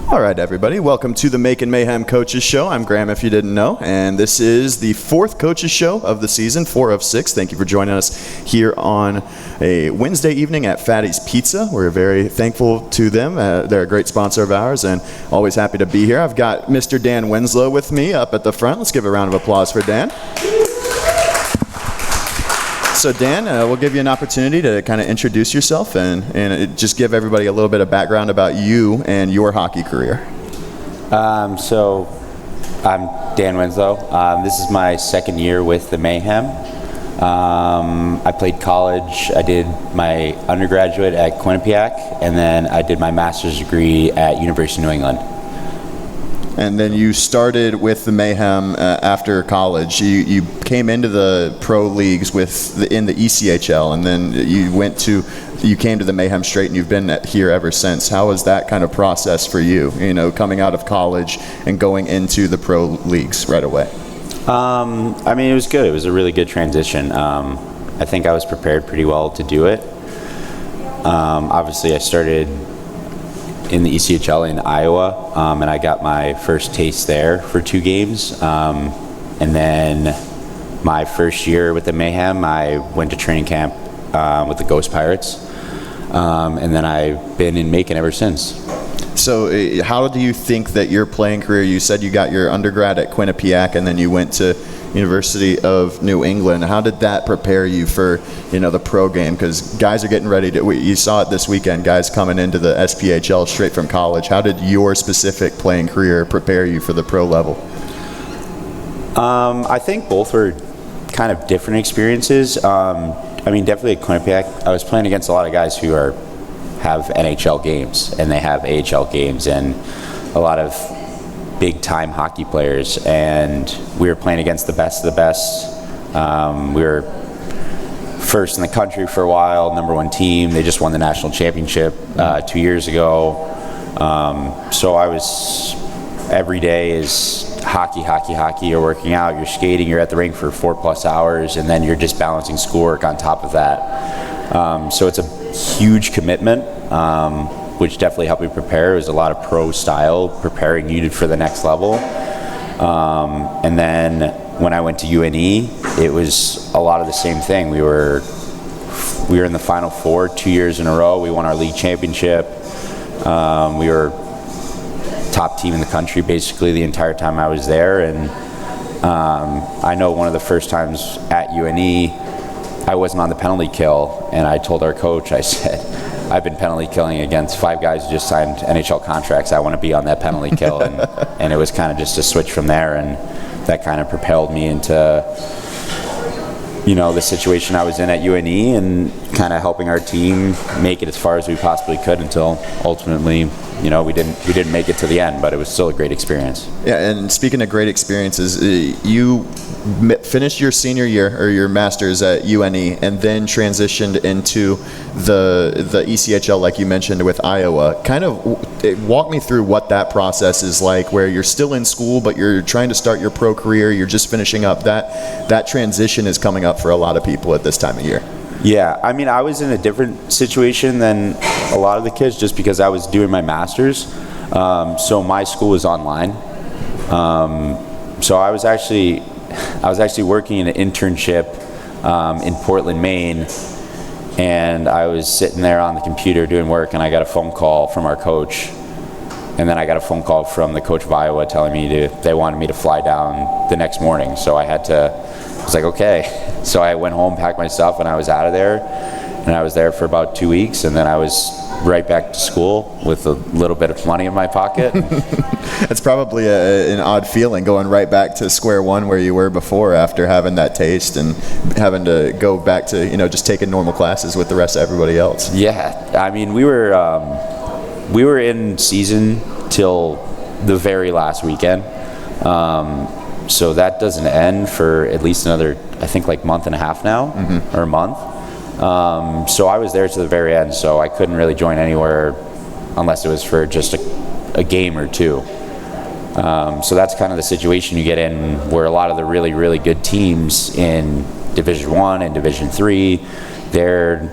All right, everybody, welcome to the Macon Mayhem Coaches Show. I'm Graham, if you didn't know, and this is the fourth Coaches Show of the season, 4 of 6. Thank you for joining us here on a Wednesday evening at Fatty's Pizza. We're very thankful to them. They're a great sponsor of ours, and always happy to be here. I've got Mr. Dan Winslow with me up at the front. Let's give a round of applause for Dan. So Dan, we'll give you an opportunity to kind of introduce yourself and just give everybody a little bit of background about you and your hockey career. So I'm Dan Winslow. This is my second year with the Mayhem. I played college. I did my undergraduate at Quinnipiac, and then I did my master's degree at University of New England. And then you started with the Mayhem after college. You came into the pro leagues in the ECHL, and then you came to the Mayhem straight, and you've been here ever since. How was that kind of process for you? You know, coming out of college and going into the pro leagues right away. I mean, it was good. It was a really good transition. I think I was prepared pretty well to do it. Obviously, I started in the ECHL in Iowa, and I got my first taste there for 2 games. And then my first year with the Mayhem, I went to training camp with the Ghost Pirates, and then I've been in Macon ever since. So how do you think that your playing career, you said you got your undergrad at Quinnipiac and then you went to University of New England. How did that prepare you for, the pro game? Because guys are getting ready you saw it this weekend, guys coming into the SPHL straight from college. How did your specific playing career prepare you for the pro level? I think both were kind of different experiences. Definitely at Quinnipiac, I was playing against a lot of guys who have NHL games, and they have AHL games, and a lot of big-time hockey players, and we were playing against the best of the best. We were first in the country for a while, #1 team. They just won the national championship 2 years ago. So I was, every day is hockey. You're working out, you're skating, you're at the rink for 4+ hours, and then you're just balancing schoolwork on top of that. So it's a huge commitment, which definitely helped me prepare. It was a lot of pro style, preparing you for the next level. And then when I went to UNE, it was a lot of the same thing. We were in the Final Four 2 years in a row. We won our league championship. We were top team in the country basically the entire time I was there. And I know one of the first times at UNE, I wasn't on the penalty kill, and I told our coach, I said, I've been penalty killing against 5 guys who just signed NHL contracts. I want to be on that penalty kill. And it was kind of just a switch from there, and that kind of propelled me into, the situation I was in at UNE, and kind of helping our team make it as far as we possibly could until ultimately, we didn't make it to the end, but it was still a great experience. Yeah, and speaking of great experiences, you finished your senior year or your master's at UNE and then transitioned into the ECHL, like you mentioned, with Iowa. Kind of walk me through what that process is like, where you're still in school but you're trying to start your pro career, you're just finishing up. That transition is coming up for a lot of people at this time of year. Yeah, I was in a different situation than a lot of the kids just because I was doing my master's. So my school was online. So I was actually working in an internship in Portland, Maine, and I was sitting there on the computer doing work, and I got a phone call from our coach, and then I got a phone call from the coach of Iowa telling me they wanted me to fly down the next morning. So I was like, okay. So I went home, packed my stuff, and I was out of there, and I was there for about 2 weeks, and then I was right back to school with a little bit of money in my pocket. It's probably an odd feeling going right back to square one where you were before after having that taste and having to go back to, just taking normal classes with the rest of everybody else. Yeah, we were in season till the very last weekend. So that doesn't end for at least another, I think, month and a half now, or a month. So I was there to the very end, so I couldn't really join anywhere unless it was for just a game or 2. So that's kind of the situation you get in, where a lot of the really, really good teams in Division I and Division III, they're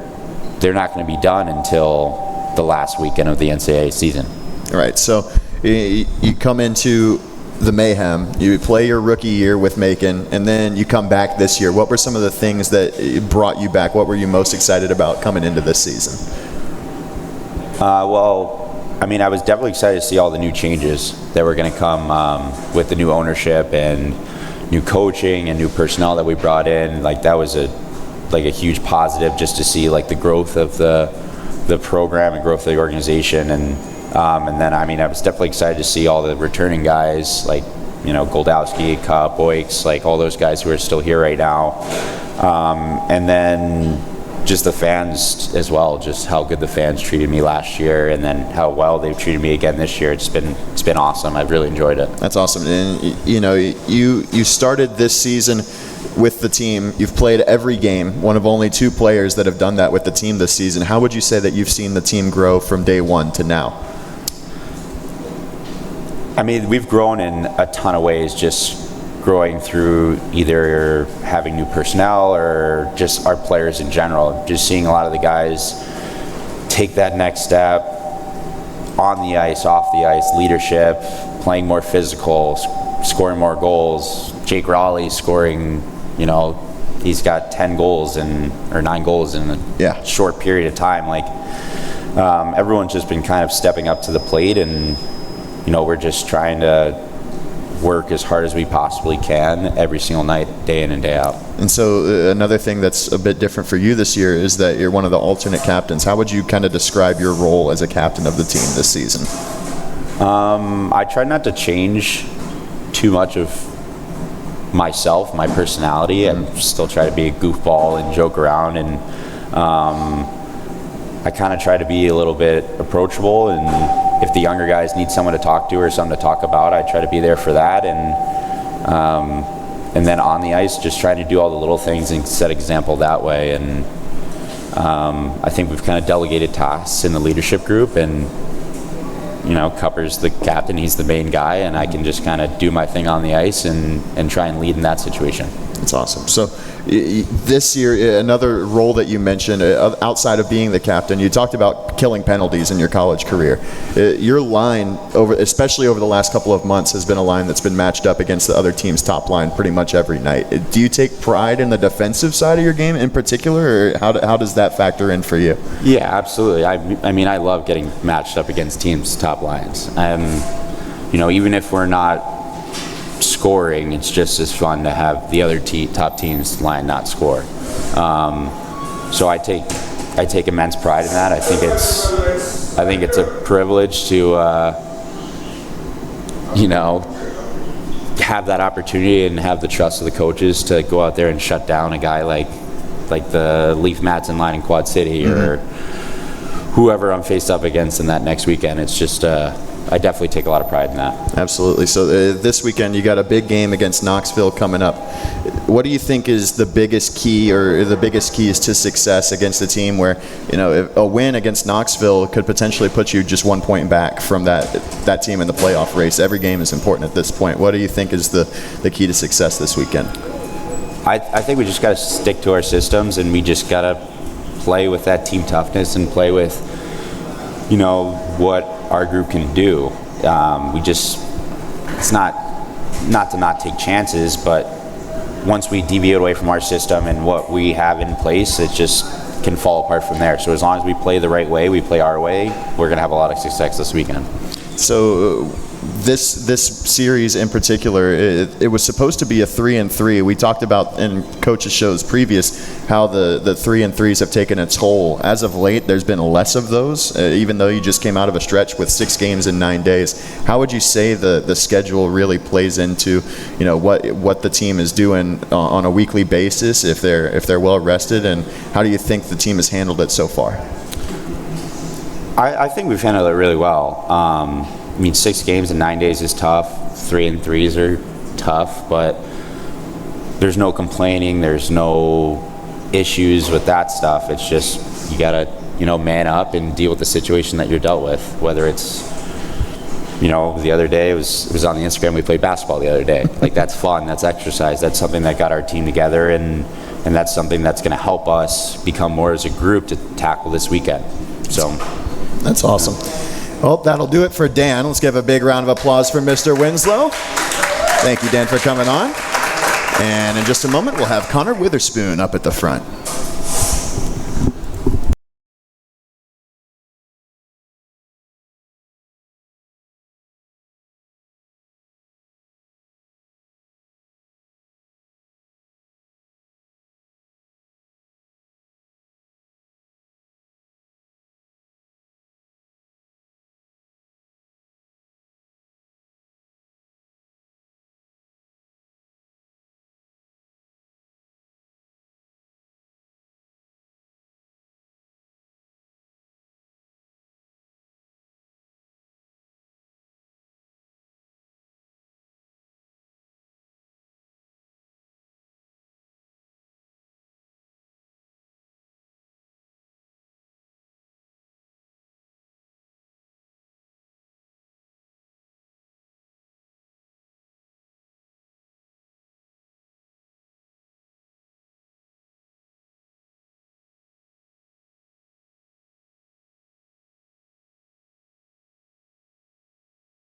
not going to be done until the last weekend of the NCAA season. All right, so you come into the Mayhem, you play your rookie year with Macon, and then you come back this year. What were some of the things that brought you back? What were you most excited about coming into this season? Well, I mean, I was definitely excited to see all the new changes that were going to come with the new ownership and new coaching and new personnel that we brought in. Like, that was a huge positive, just to see like the growth of the program and growth of the organization. And then, I mean, I was definitely excited to see all the returning guys, like, you know, Goldowski, Cup, Boyks, like all those guys who are still here right now. And then just the fans as well, just how good the fans treated me last year, and then how well they've treated me again this year. It's been awesome. I've really enjoyed it. That's awesome. And, you know, you started this season with the team. You've played every game, one of only 2 players that have done that with the team this season. How would you say that you've seen the team grow from day one to now? I mean, we've grown in a ton of ways, just growing through either having new personnel or just our players in general. Just seeing a lot of the guys take that next step on the ice, off the ice, leadership, playing more physical, scoring more goals. Jake Raleigh scoring, you know, he's got 10 goals or 9 goals in a short period of time. Like, everyone's just been kind of stepping up to the plate, and you know, we're just trying to work as hard as we possibly can every single night, day in and day out. And so another thing that's a bit different for you this year is that you're one of the alternate captains. How would you kind of describe your role as a captain of the team this season? I try not to change too much of myself, my personality. I still try to be a goofball and joke around, and I kind of try to be a little bit approachable, and if the younger guys need someone to talk to or something to talk about, I try to be there for that. And then on the ice, just trying to do all the little things and set example that way. And I think we've kind of delegated tasks in the leadership group, and you know, Cupper's the captain, he's the main guy, and I can just kind of do my thing on the ice and try and lead in that situation. That's awesome. So this year, another role that you mentioned outside of being the captain, you talked about killing penalties in your college career. Your line, especially over the last couple of months, has been a line that's been matched up against the other team's top line pretty much every night. Do you take pride in the defensive side of your game in particular, or how does that factor in for you? Yeah, absolutely. I mean, I love getting matched up against teams' top lines. You know, even if we're not scoring, it's just as fun to have the other top team's line not score. So I take immense pride in that. I think it's a privilege to you know, have that opportunity and have the trust of the coaches to go out there and shut down a guy like the Leaf Matson line in Quad City, or whoever I'm faced up against in that next weekend. It's just I definitely take a lot of pride in that. Absolutely. So this weekend you got a big game against Knoxville coming up. What do you think is the biggest key, or the biggest keys to success against a team where, you know, a win against Knoxville could potentially put you just 1 point back from that team in the playoff race? Every game is important at this point. What do you think is the key to success this weekend? I think we just got to stick to our systems, and we just got to play with that team toughness and play with, you know, what our group can do. It's not to not take chances, but once we deviate away from our system and what we have in place, it just can fall apart from there. So as long as we play the right way, we play our way, we're going to have a lot of success this weekend. So this series in particular, it was supposed to be a 3-3. We talked about in coaches' shows previous how the 3-3s have taken a toll. As of late, there's been less of those, even though you just came out of a stretch with 6 games in 9 days. How would you say the schedule really plays into, you know, what the team is doing on a weekly basis, if they're well rested, and how do you think the team has handled it so far? I think we've handled it really well. I mean, 6 games in 9 days is tough. 3-3s are tough, but there's no complaining. There's no issues with that stuff. It's just you gotta, you know, man up and deal with the situation that you're dealt with. Whether it's, you know, the other day it was on the Instagram. We played basketball the other day. Like, that's fun. That's exercise. That's something that got our team together, and that's something that's going to help us become more as a group to tackle this weekend. So. That's awesome. Well, that'll do it for Dan. Let's give a big round of applause for Mr. Winslow. Thank you, Dan, for coming on. And in just a moment, we'll have Conor Witherspoon up at the front.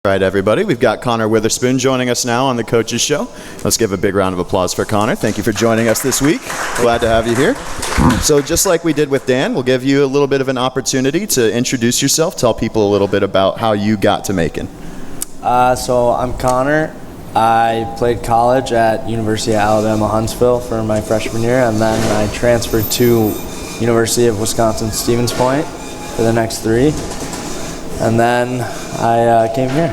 All right, everybody, we've got Conor Witherspoon joining us now on the Coaches Show. Let's give a big round of applause for Conor. Thank you for joining us this week. Glad to have you here. So just like we did with Dan, we'll give you a little bit of an opportunity to introduce yourself, tell people a little bit about how you got to Macon. So I'm Conor. I played college at University of Alabama Huntsville for my freshman year, and then I transferred to University of Wisconsin-Stevens Point for the next 3. And then I came here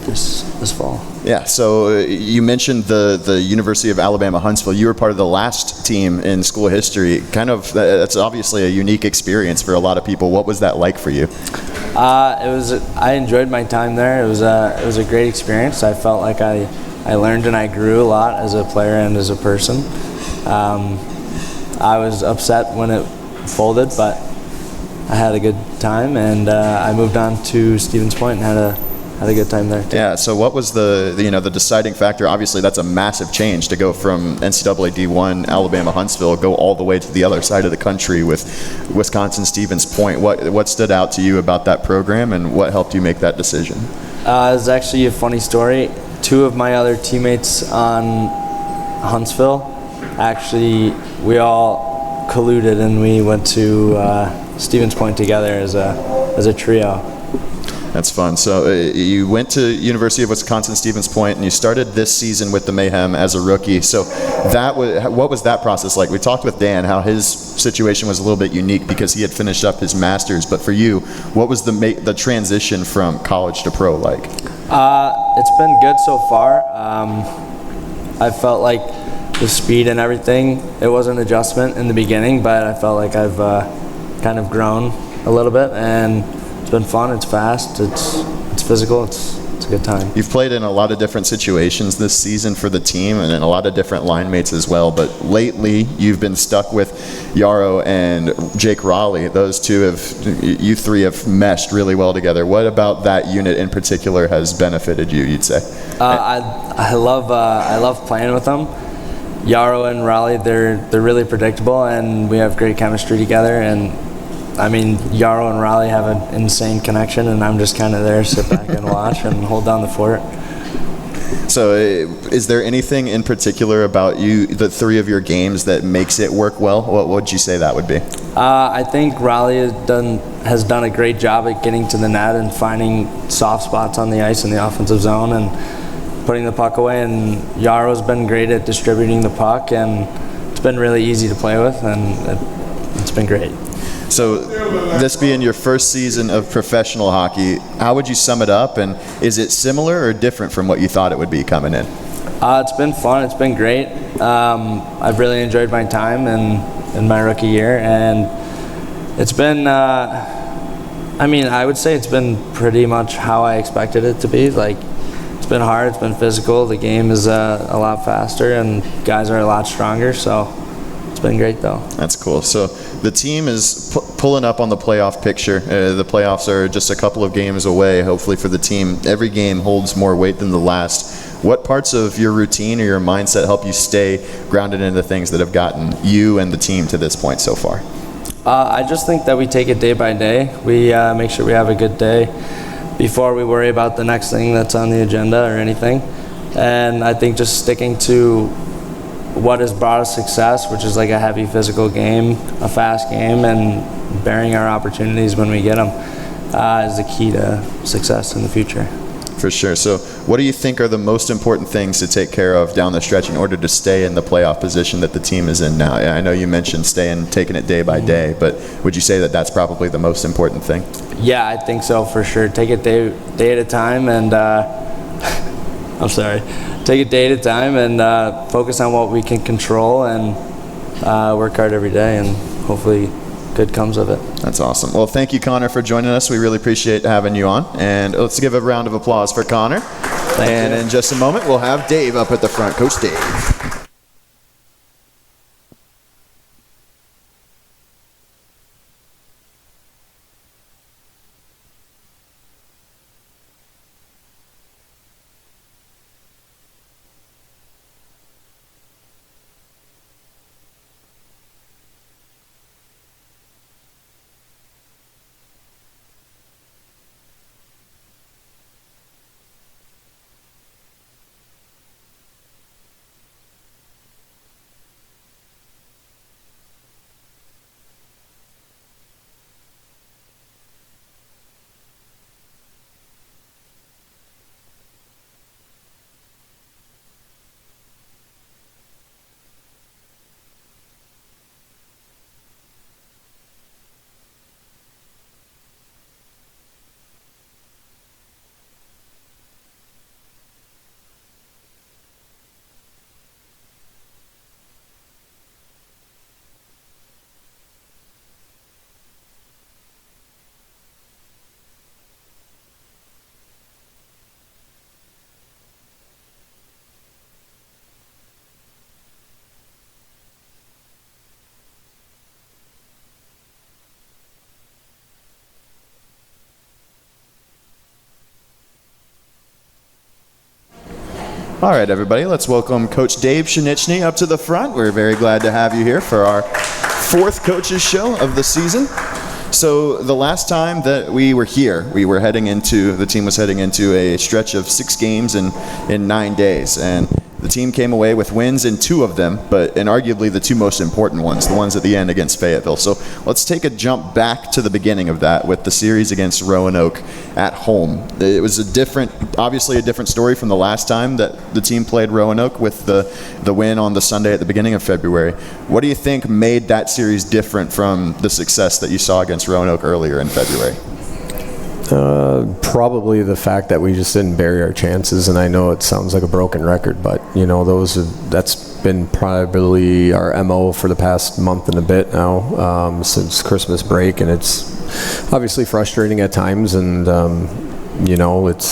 this fall. Yeah, so you mentioned the University of Alabama Huntsville. You were part of the last team in school history. That's obviously a unique experience for a lot of people. What was that like for you? I enjoyed my time there. It was a great experience. I felt like I learned and I grew a lot as a player and as a person. I was upset when it folded, but I had a good time, and I moved on to Stevens Point and had a good time there too. Yeah. So what was the deciding factor? Obviously, that's a massive change to go from NCAA D1 Alabama Huntsville, go all the way to the other side of the country with Wisconsin Stevens Point. What stood out to you about that program, and what helped you make that decision? It was actually a funny story. 2 of my other teammates on Huntsville, actually, we all colluded and we went to Stevens Point together as a trio. That's fun. So you went to University of Wisconsin-Stevens Point, and you started this season with the Mayhem as a rookie. So what was that process like? We talked with Dan how his situation was a little bit unique because he had finished up his master's. But for you, what was the transition from college to pro like? It's been good so far. I felt like the speed and everything, it was an adjustment in the beginning, but I felt like I've kind of grown a little bit, and it's been fun. It's fast. It's physical. It's a good time. You've played in a lot of different situations this season for the team, and in a lot of different line mates as well. But lately, you've been stuck with Yarrow and Jake Raleigh. Those you 3 have meshed really well together. What about that unit in particular has benefited you, you'd say? I love playing with them. Yarrow and Raleigh, they're really predictable, and we have great chemistry together. And I mean, Yarrow and Raleigh have an insane connection, and I'm just kind of there, sit back and watch and hold down the fort. So is there anything in particular about the 3 of your games that makes it work well? What would you say that would be? I think Raleigh has done a great job at getting to the net and finding soft spots on the ice in the offensive zone and putting the puck away. And Yarrow's been great at distributing the puck, and it's been really easy to play with, and it's been great. So this being your first season of professional hockey, how would you sum it up, and is it similar or different from what you thought it would be coming in? It's been fun. It's been great. I've really enjoyed my time in my rookie year, and it's been, I would say it's been pretty much how I expected it to be. Like, it's been hard, it's been physical, the game is a lot faster, and guys are a lot stronger, so it's been great though. That's cool. So the team is pulling up on the playoff picture. The playoffs are just a couple of games away, hopefully, for the team. Every game holds more weight than the last. What parts of your routine or your mindset help you stay grounded into things that have gotten you and the team to this point so far? I just think that we take it day by day. We make sure we have a good day. before we worry about the next thing that's on the agenda or anything. And I think just sticking to what has brought us success, which is like a heavy physical game, a fast game, and bearing our opportunities when we get them, is the key to success in the future. For sure. So what do you think are the most important things to take care of down the stretch in order to stay in the playoff position that the team is in now? I know you mentioned taking it day by day, but would you say that that's probably the most important thing? Yeah, I think so, for sure. Take it day at a time, and take it day at a time, and focus on what we can control, and work hard every day, and hopefully good comes of it. That's awesome. Well, thank you, Conor, for joining us. We really appreciate having you on. And let's give a round of applause for Conor. Thank you. In just a moment, we'll have Dave up at the front. Coach Dave. All right, everybody, let's welcome Coach Dave Pszenyczny up to the front. We're very glad to have you here for our fourth coaches show of the season. So the last time that we were here, the team was heading into a stretch of 6 games in 9 days. And the team came away with wins in 2 of them, and arguably the 2 most important ones, the ones at the end against Fayetteville. So let's take a jump back to the beginning of that with the series against Roanoke at home. It was obviously a different story from the last time that the team played Roanoke with the win on the Sunday at the beginning of February. What do you think made that series different from the success that you saw against Roanoke earlier in February? Probably the fact that we just didn't bury our chances, and I know it sounds like a broken record, but that's been probably our MO for the past month and a bit now, since Christmas break, and it's obviously frustrating at times, and it's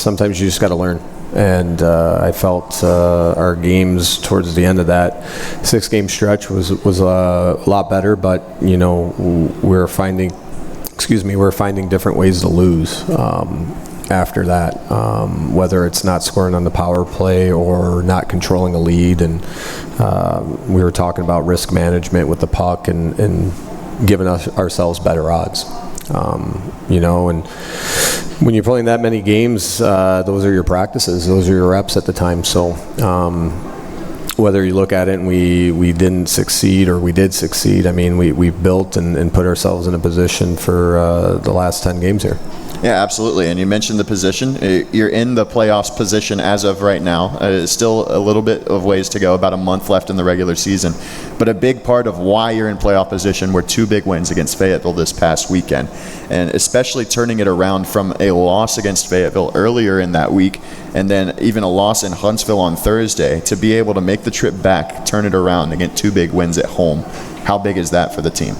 sometimes you just got to learn. And I felt our games towards the end of that 6-game stretch was a lot better, but we're finding different ways to lose after that, whether it's not scoring on the power play or not controlling a lead. And we were talking about risk management with the puck and giving ourselves better odds. And when you're playing that many games, those are your practices, those are your reps at the time. So whether you look at it and we didn't succeed or we did succeed, I mean, we built and put ourselves in a position for the last 10 games here. Yeah, absolutely. And you mentioned the position. You're in the playoffs position as of right now. Still a little bit of ways to go, about a month left in the regular season. But a big part of why you're in playoff position were 2 big wins against Fayetteville this past weekend. And especially turning it around from a loss against Fayetteville earlier in that week, and then even a loss in Huntsville on Thursday, to be able to make the trip back, turn it around, and get 2 big wins at home. How big is that for the team?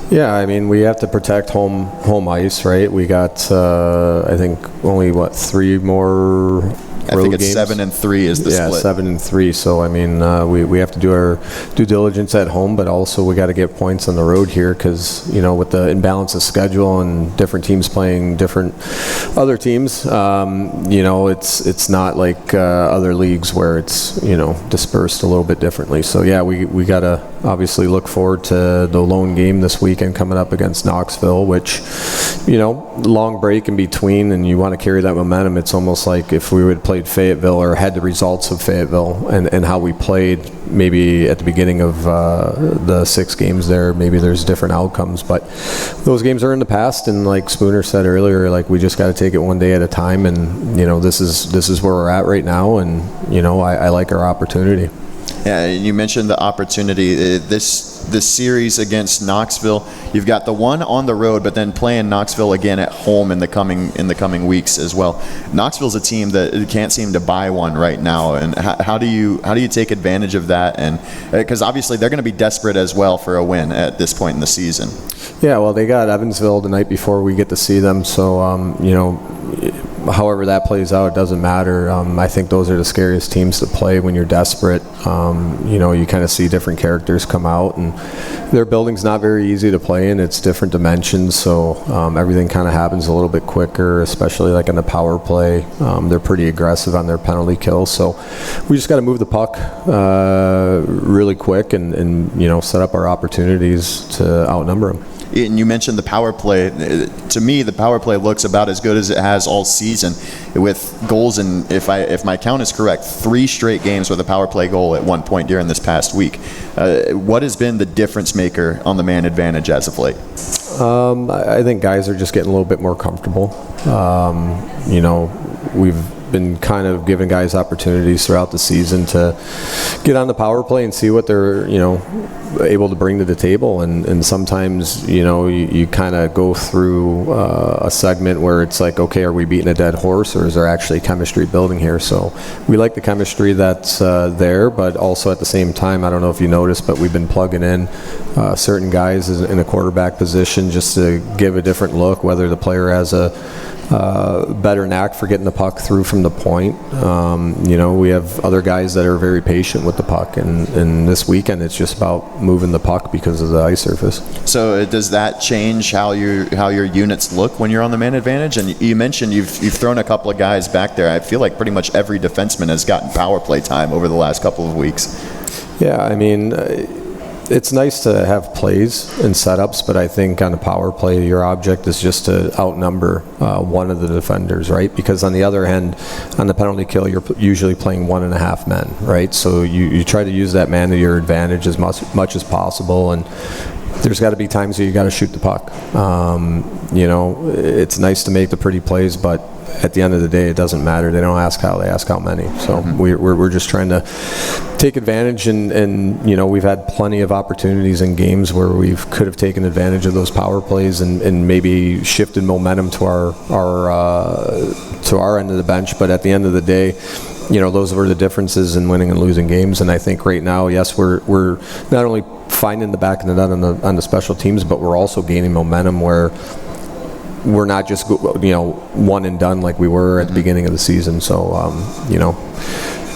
Yeah, I mean, we have to protect home ice, right? We got, I think, only 3 more I think it's games? 7-3 is the split. Yeah, 7-3. So I mean, we have to do our due diligence at home, but also we got to get points on the road here because with the imbalance of schedule and different teams playing different other teams, it's not like other leagues where it's dispersed a little bit differently. So yeah, we got to obviously look forward to the lone game this weekend coming up against Knoxville, which long break in between, and you want to carry that momentum. It's almost like if we would have played Fayetteville or had the results of Fayetteville and how we played maybe at the beginning of the 6 games there, maybe there's different outcomes. But those games are in the past, and like Spooner said earlier, like we just got to take it one day at a time. And this is where we're at right now, and I like our opportunity. Yeah, you mentioned the opportunity. This series against Knoxville, you've got the one on the road, but then playing Knoxville again at home in the coming weeks as well. Knoxville's a team that can't seem to buy one right now, and how do you take advantage of that? And because obviously they're going to be desperate as well for a win at this point in the season. Yeah, well, they got Evansville the night before we get to see them, so however that plays out, it doesn't matter. I think those are the scariest teams to play when you're desperate. You kind of see different characters come out, and their building's not very easy to play in. It's different dimensions, so everything kind of happens a little bit quicker, especially like in the power play. They're pretty aggressive on their penalty kills, so we just got to move the puck really quick and set up our opportunities to outnumber them. And you mentioned the power play. To me, the power play looks about as good as it has all season, with goals in, if my count is correct, 3 straight games with a power play goal at one point during this past week. What has been the difference maker on the man advantage as of late? I think guys are just getting a little bit more comfortable. We've been kind of giving guys opportunities throughout the season to get on the power play and see what they're able to bring to the table, and sometimes you kind of go through a segment where it's like, okay, are we beating a dead horse, or is there actually chemistry building here? So we like the chemistry that's there, but also at the same time, I don't know if you noticed, but we've been plugging in certain guys in a quarterback position just to give a different look, whether the player has a better knack for getting the puck through from the point. We have other guys that are very patient with the puck, and this weekend it's just about moving the puck because of the ice surface. So does that change how your units look when you're on the man advantage? And you mentioned you've thrown a couple of guys back there. I feel like pretty much every defenseman has gotten power play time over the last couple of weeks. Yeah, I mean, it's nice to have plays and setups, but I think on the power play, your object is just to outnumber one of the defenders, right? Because on the other hand, on the penalty kill, you're usually playing 1.5 men, right? So you try to use that man to your advantage as much as possible, and there's got to be times where you got to shoot the puck. It's nice to make the pretty plays, but at the end of the day, it doesn't matter. They don't ask how, they ask how many. So we're just trying to take advantage, and we've had plenty of opportunities in games where we could have taken advantage of those power plays and maybe shifted momentum to our end of the bench. But at the end of the day, those were the differences in winning and losing games. And I think right now, yes, we're not only finding the back of the net on the special teams, but we're also gaining momentum where we're not just one and done like we were at the beginning of the season. So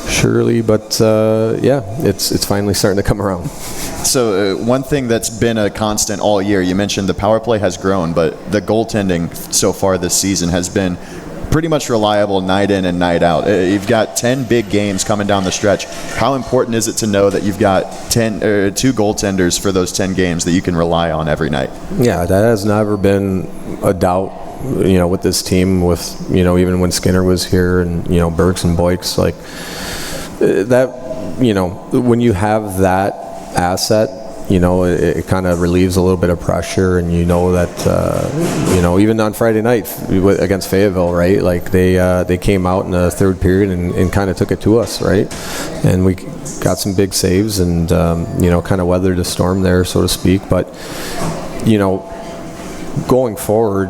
surely, but it's finally starting to come around. So one thing that's been a constant all year, you mentioned the power play has grown, but the goaltending so far this season has been pretty much reliable night in and night out. You've got 10 big games coming down the stretch. How important is it to know that you've got 2 goaltenders for those 10 games that you can rely on every night? Yeah, that has never been a doubt, with this team, with, even when Skinner was here and, Burks and Boyks, like that, when you have that asset, it kind of relieves a little bit of pressure, and that even on Friday night against Fayetteville, right? Like they came out in the third period and kind of took it to us, right? And we got some big saves and kind of weathered the storm there, so to speak. But going forward,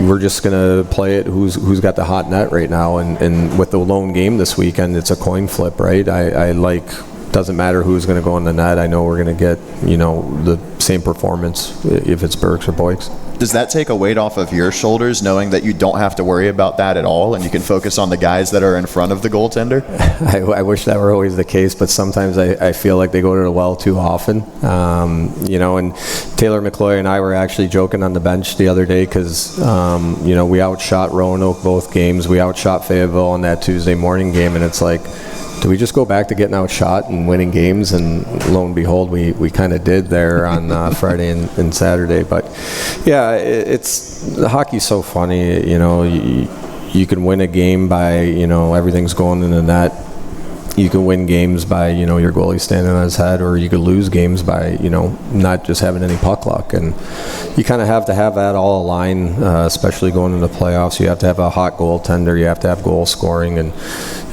we're just going to play it who's got the hot net right now, and with the lone game this weekend, it's a coin flip, right? I like. Doesn't matter who's going to go in the net. I know we're going to get, the same performance if it's Burks or Boyks. Does that take a weight off of your shoulders, knowing that you don't have to worry about that at all, and you can focus on the guys that are in front of the goaltender? I wish that were always the case, but sometimes I feel like they go to the well too often. And Taylor McCloy and I were actually joking on the bench the other day because, we outshot Roanoke both games. We outshot Fayetteville in that Tuesday morning game, and it's like, do we just go back to getting outshot and winning games? And lo and behold, we kind of did there on Friday and Saturday. But yeah, hockey's so funny. You can win a game by everything's going in the net. You can win games by your goalie standing on his head, or you could lose games by not just having any puck luck. And you kind of have to have that all aligned, especially going into the playoffs. You have to have a hot goaltender. You have to have goal scoring, and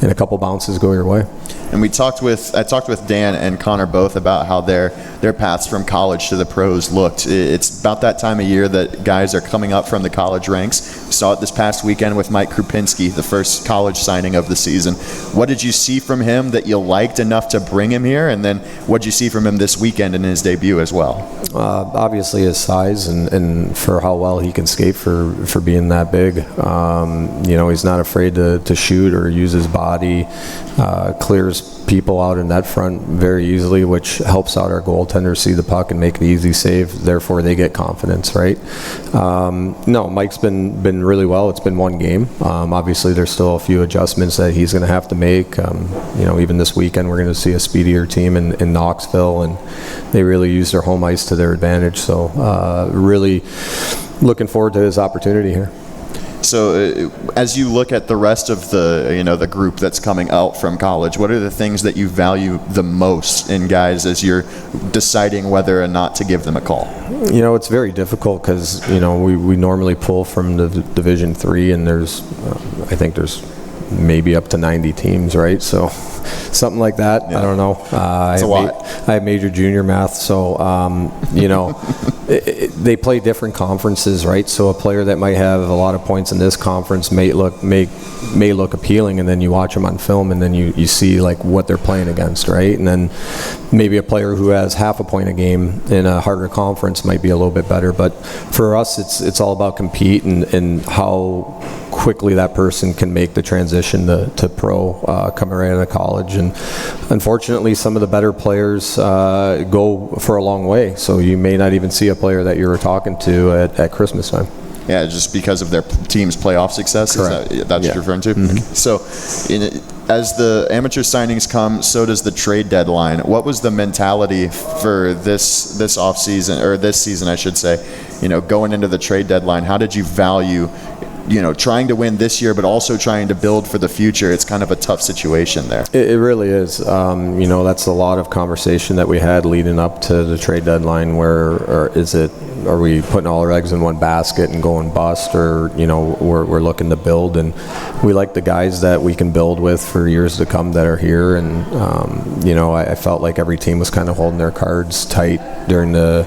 a couple bounces go your way. And I talked with Dan and Conor both about how their paths from college to the pros looked. It's about that time of year that guys are coming up from the college ranks. We saw it this past weekend with Mike Krupinski, the first college signing of the season. What did you see from him that you liked enough to bring him here? And then what did you see from him this weekend in his debut as well? Obviously his size and for how well he can skate for being that big. He's not afraid to shoot or use his body, clears people out in net front very easily, which helps out our goaltenders see the puck and make an easy save. Therefore, they get confidence, right? No, Mike's been really well. It's been one game. Obviously, there's still a few adjustments that he's going to have to make. Even this weekend, we're going to see a speedier team in Knoxville, and they really use their home ice to their advantage. So, really looking forward to his opportunity here. So as you look at the rest of the group that's coming out from college, what are the things that you value the most in guys as you're deciding whether or not to give them a call? It's very difficult because we normally pull from the Division III, and I think there's maybe up to 90 teams, right? So something like that. Yeah. I don't know. I have major junior math, so they play different conferences, right? So a player that might have a lot of points in this conference may look appealing, and then you watch them on film, and then you see like what they're playing against, right? And then maybe a player who has half a point a game in a harder conference might be a little bit better. But for us, it's all about compete and how quickly that person can make the transition to pro coming right out of college. And unfortunately, some of the better players go for a long way. So you may not even see a player that you were talking to at Christmas time. Yeah, just because of their team's playoff success? Correct. That's what you're referring to? Mm-hmm. Okay. So as the amateur signings come, so does the trade deadline. What was the mentality for this offseason, or this season, I should say, going into the trade deadline? How did you value trying to win this year, but also trying to build for the future? It's kind of a tough situation there. It really is. That's a lot of conversation that we had leading up to the trade deadline. Are we putting all our eggs in one basket and going bust, or we're looking to build? And we like the guys that we can build with for years to come that are here. And I felt like every team was kind of holding their cards tight during the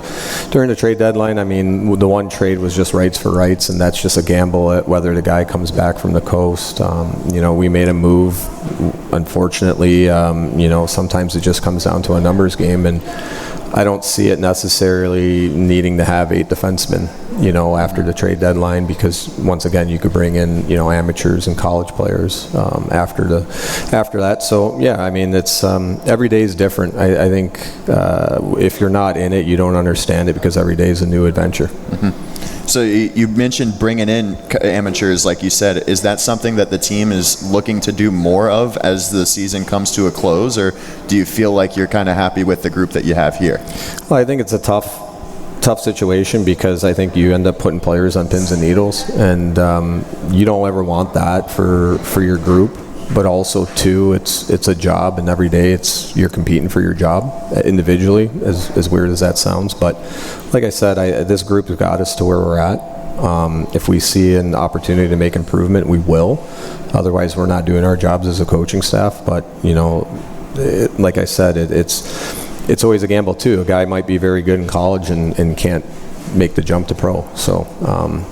trade deadline. I mean, the one trade was just rights for rights, and that's just a gamble at whether the guy comes back from the coast. We made a move. Unfortunately, sometimes it just comes down to a numbers game, and I don't see it necessarily needing to have 8 defensemen, after the trade deadline, because once again, you could bring in, amateurs and college players after that. So yeah, I mean, it's every day is different. I think if you're not in it, you don't understand it, because every day is a new adventure. Mm-hmm. So you mentioned bringing in amateurs, like you said. Is that something that the team is looking to do more of as the season comes to a close, or do you feel like you're kind of happy with the group that you have here? Well, I think it's a tough situation, because I think you end up putting players on pins and needles, and you don't ever want that for your group. But also, too, it's a job, and every day you're competing for your job individually, as weird as that sounds. But like I said, this group has got us to where we're at. If we see an opportunity to make improvement, we will. Otherwise, we're not doing our jobs as a coaching staff. But like I said, it's always a gamble too. A guy might be very good in college and can't make the jump to pro. So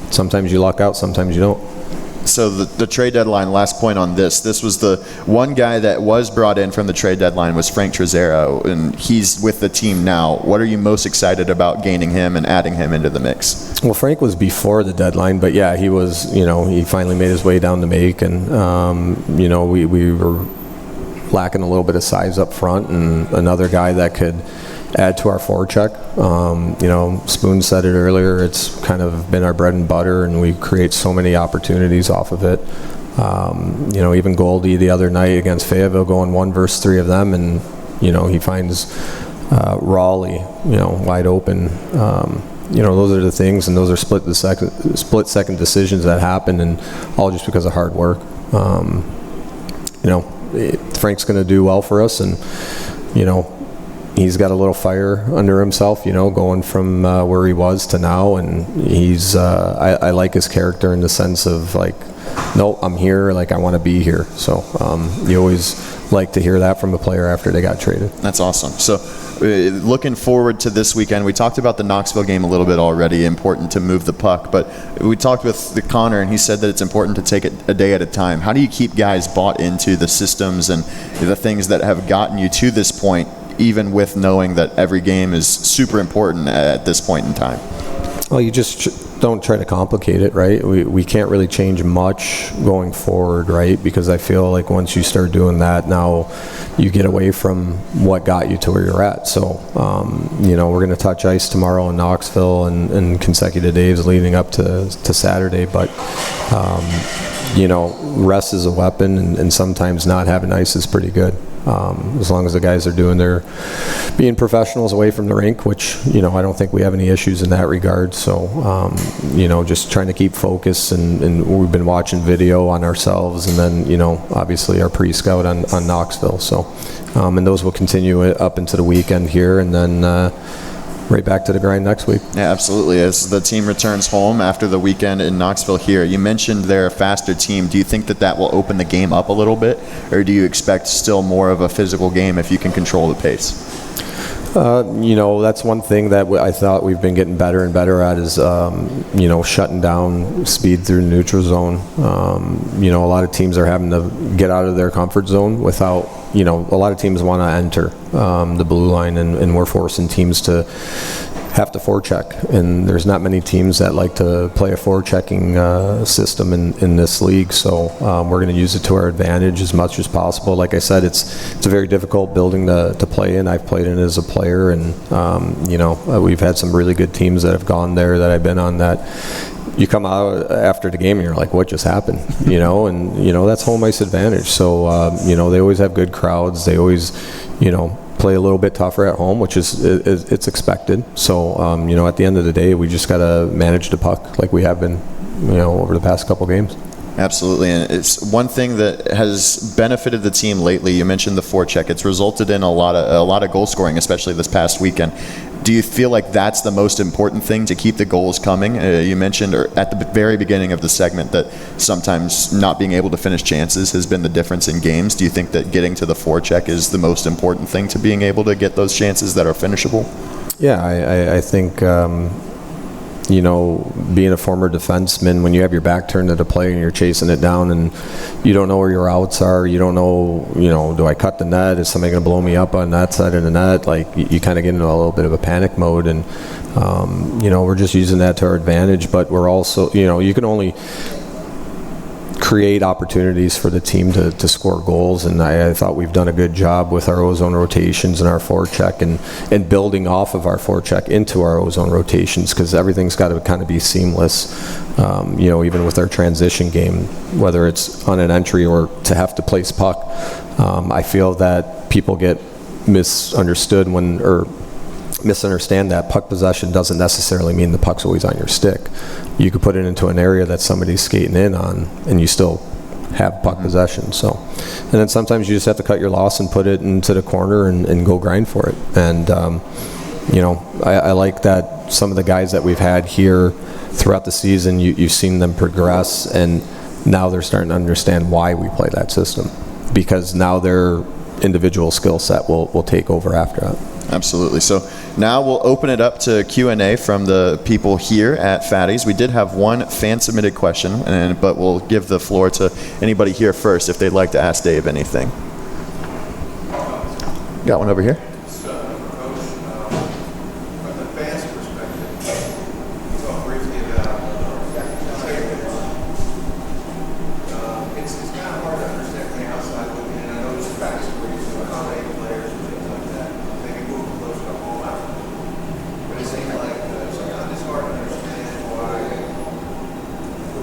sometimes you luck out, sometimes you don't. So the trade deadline, last point on this was the one guy that was brought in from the trade deadline was Frank Trezero, and he's with the team now. What are you most excited about gaining him and adding him into the mix? Well, Frank was before the deadline, but yeah, he was, he finally made his way down to Macon. We were lacking a little bit of size up front, and another guy that could add to our forecheck. Spoon said it earlier, it's kind of been our bread and butter, and we create so many opportunities off of it. Even Goldie the other night against Fayetteville going 1 versus 3 of them, and he finds Raleigh wide open. Those are the things, and those are split second decisions that happen, and all just because of hard work. Frank's going to do well for us, and he's got a little fire under himself, going from where he was to now, and he's I like his character in the sense of like, no, I'm here, like I want to be here. So you always like to hear that from a player after they got traded. That's awesome. So looking forward to this weekend, we talked about the Knoxville game a little bit already, important to move the puck, but we talked with the Conor, and he said that it's important to take it a day at a time. How do you keep guys bought into the systems and the things that have gotten you to this point, even with knowing that every game is super important at this point in time? Well, you just don't try to complicate it, right? We can't really change much going forward, right? Because I feel like once you start doing that, now you get away from what got you to where you're at. So, we're going to touch ice tomorrow in Knoxville and consecutive days leading up to Saturday. But, rest is a weapon, and sometimes not having ice is pretty good. As long as the guys are being professionals away from the rink, which, I don't think we have any issues in that regard. So, just trying to keep focus, and we've been watching video on ourselves, and then, obviously our pre-scout on Knoxville. So, and those will continue up into the weekend here, and then right back to the grind next week. Yeah, absolutely. As the team returns home after the weekend in Knoxville here, you mentioned they're a faster team. Do you think that will open the game up a little bit, or do you expect still more of a physical game if you can control the pace? That's one thing that I thought we've been getting better and better at is, shutting down speed through the neutral zone. A lot of teams are having to get out of their comfort zone without, a lot of teams want to enter the blue line, and we're forcing teams to have to forecheck, and there's not many teams that like to play a forechecking system in this league. So we're going to use it to our advantage as much as possible. Like I said, it's a very difficult building to play in. I've played in it as a player, and we've had some really good teams that have gone there that I've been on, that you come out after the game and you're like, what just happened? And that's home ice advantage. So they always have good crowds. They always play a little bit tougher at home, which is it's expected. So at the end of the day, we just got to manage the puck like we have been over the past couple games. Absolutely, and it's one thing that has benefited the team lately. You mentioned the forecheck; it's resulted in a lot of goal scoring, especially this past weekend. Do you feel like that's the most important thing to keep the goals coming? You mentioned at the very beginning of the segment that sometimes not being able to finish chances has been the difference in games. Do you think that getting to the forecheck is the most important thing to being able to get those chances that are finishable? Yeah, I think being a former defenseman, when you have your back turned to the play and you're chasing it down and you don't know where your outs are, you don't know, do I cut the net? Is somebody going to blow me up on that side of the net? Like, you kind of get into a little bit of a panic mode, and, we're just using that to our advantage, but we're also, you can only create opportunities for the team to score goals, and I thought we've done a good job with our ozone rotations and our forecheck and building off of our forecheck into our ozone rotations, because everything's got to kind of be seamless, even with our transition game, whether it's on an entry or to have to place puck. I feel that people get misunderstood misunderstand that puck possession doesn't necessarily mean the puck's always on your stick. You could put it into an area that somebody's skating in on, and you still have puck possession. So, and then sometimes you just have to cut your loss and put it into the corner and go grind for it. And I like that some of the guys that we've had here throughout the season, you've seen them progress, and now they're starting to understand why we play that system, because now their individual skill set will take over after that. Absolutely. So now we'll open it up to Q&A from the people here at Fatty's. We did have one fan-submitted question, but we'll give the floor to anybody here first if they'd like to ask Dave anything. Got one over here.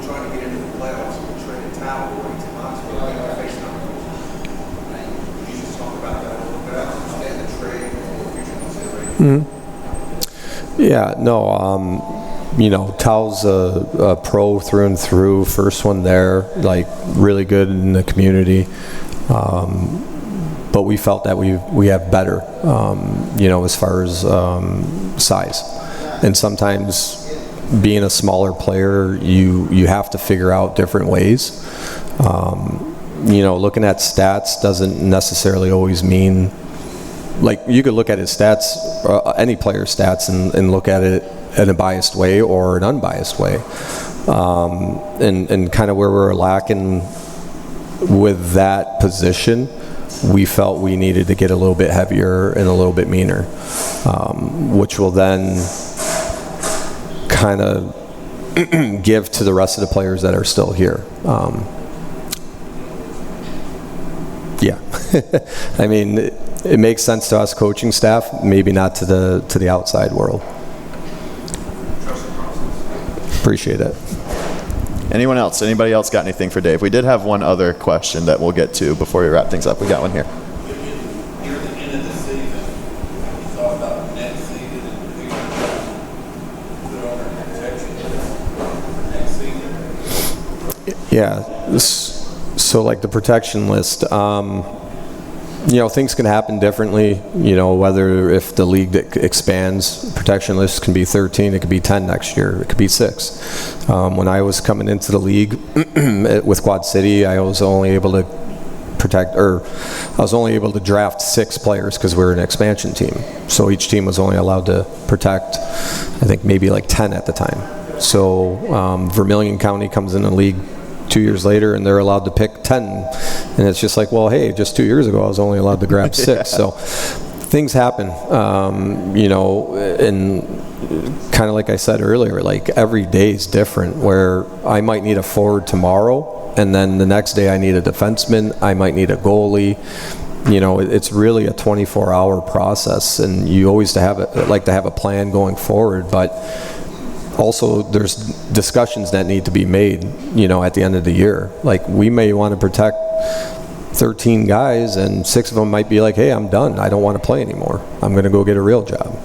Trying to get into the playoffs and trade a towel right Yeah, no, you know, Tal's a pro through and through, first one there, like really good in the community. But we felt that we have better, you know, as far as size. And sometimes being a smaller player, you have to figure out different ways. You know, looking at stats doesn't necessarily always mean, like, you could look at his stats, any player's stats, and look at it in a biased way or an unbiased way. And kind of where we're lacking with that position, we felt we needed to get a little bit heavier and a little bit meaner, which will then kind of give to the rest of the players that are still here. Yeah, I mean, it makes sense to us coaching staff, maybe not to the outside world. Appreciate it. Anyone else? Anybody else got anything for Dave? We did have one other question that we'll get to before we wrap things up. We got one here. Near the end of the season, you thought about next season and figuring out put on our protection for next season? Yeah, so like the protection list, you know, things can happen differently, you know, whether if the league expands, protection list can be 13, it could be 10 next year, it could be 6. When I was coming into the league with Quad City, I was only able to draft 6 players because we were an expansion team. So each team was only allowed to protect, I think maybe like 10 at the time. So Vermilion County comes in the league 2 years later and they're allowed to pick 10, and it's just like, well, hey, just 2 years ago I was only allowed to grab 6. Yeah. So things happen, you know, and kind of like I said earlier, like every day is different, where I might need a forward tomorrow and then the next day I need a defenseman, I might need a goalie. You know, it's really a 24-hour process, and you always like to have a plan going forward, but also there's discussions that need to be made, you know, at the end of the year. Like, we may want to protect 13 guys and 6 of them might be like, hey, I'm done, I don't want to play anymore, I'm going to go get a real job.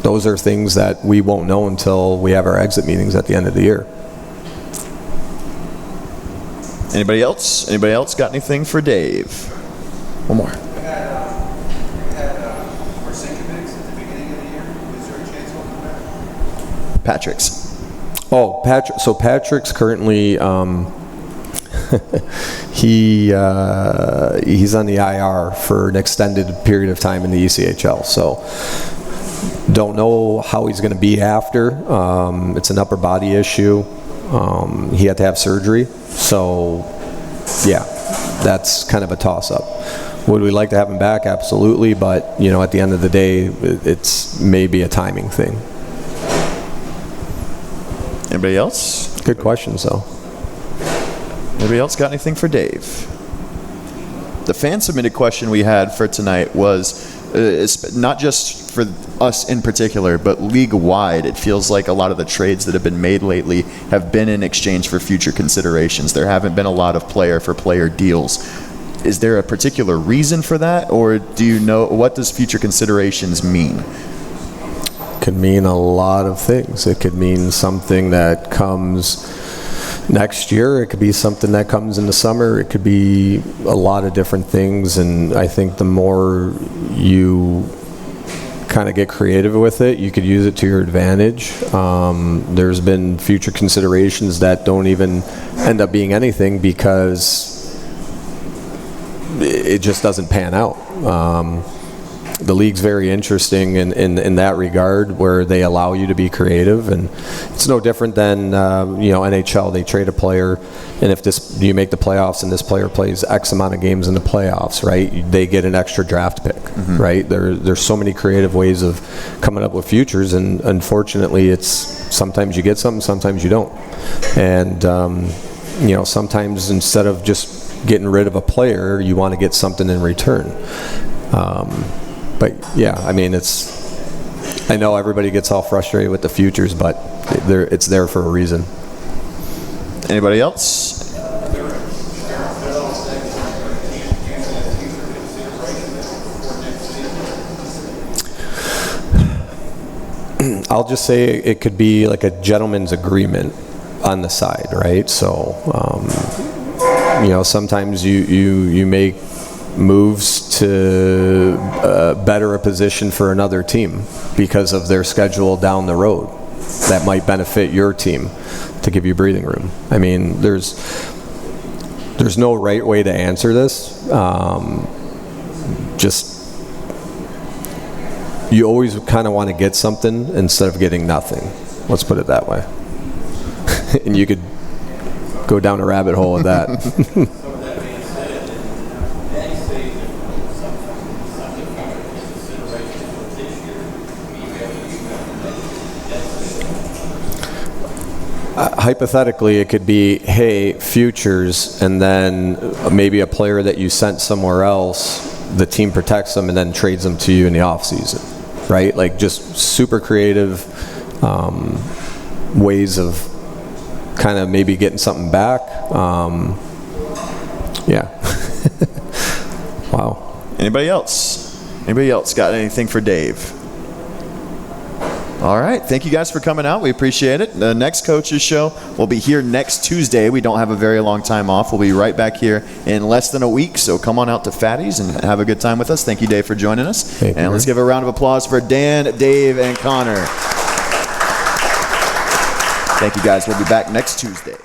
Those are things that we won't know until we have our exit meetings at the end of the year. Anybody else? Anybody else got anything for Dave? One more. Patrick's. Oh, Patrick. So Patrick's currently he's on the IR for an extended period of time in the ECHL. So don't know how he's going to be after. It's an upper body issue. He had to have surgery. So yeah, that's kind of a toss-up. Would we like to have him back? Absolutely. But, you know, at the end of the day, it's maybe a timing thing. Anybody else? Good questions, though. Anybody else got anything for Dave? The fan submitted question we had for tonight was not just for us in particular, but league-wide. It feels like a lot of the trades that have been made lately have been in exchange for future considerations. There haven't been a lot of player-for-player deals. Is there a particular reason for that, or do you know, what does future considerations mean? Could mean a lot of things. It could mean something that comes next year. It could be something that comes in the summer. It could be a lot of different things, and I think the more you kind of get creative with it, you could use it to your advantage. There's been future considerations that don't even end up being anything because it just doesn't pan out. The league's very interesting in that regard, where they allow you to be creative, and it's no different than you know, NHL. They trade a player, and if you make the playoffs and this player plays X amount of games in the playoffs, right, they get an extra draft pick. Mm-hmm. Right? There's so many creative ways of coming up with futures, and unfortunately, it's sometimes you get something, sometimes you don't, and you know, sometimes instead of just getting rid of a player, you want to get something in return. But yeah, I mean, I know everybody gets all frustrated with the futures, but it's there for a reason. Anybody else? I'll just say it could be like a gentleman's agreement on the side, right? So, sometimes you make moves to better a position for another team because of their schedule down the road that might benefit your team to give you breathing room. I mean, there's no right way to answer this. You always kind of want to get something instead of getting nothing. Let's put it that way. And you could go down a rabbit hole with that. Hypothetically, it could be, hey, futures, and then maybe a player that you sent somewhere else, the team protects them and then trades them to you in the off season, right? Like just super creative ways of kind of maybe getting something back. Yeah. Wow. Anybody else? Anybody else got anything for Dave? All right. Thank you guys for coming out. We appreciate it. The next coaches show will be here next Tuesday. We don't have a very long time off. We'll be right back here in less than a week. So come on out to Fatty's and have a good time with us. Thank you, Dave, for joining us. Thank you. And let's give a round of applause for Dan, Dave, and Connor. Thank you, guys. We'll be back next Tuesday.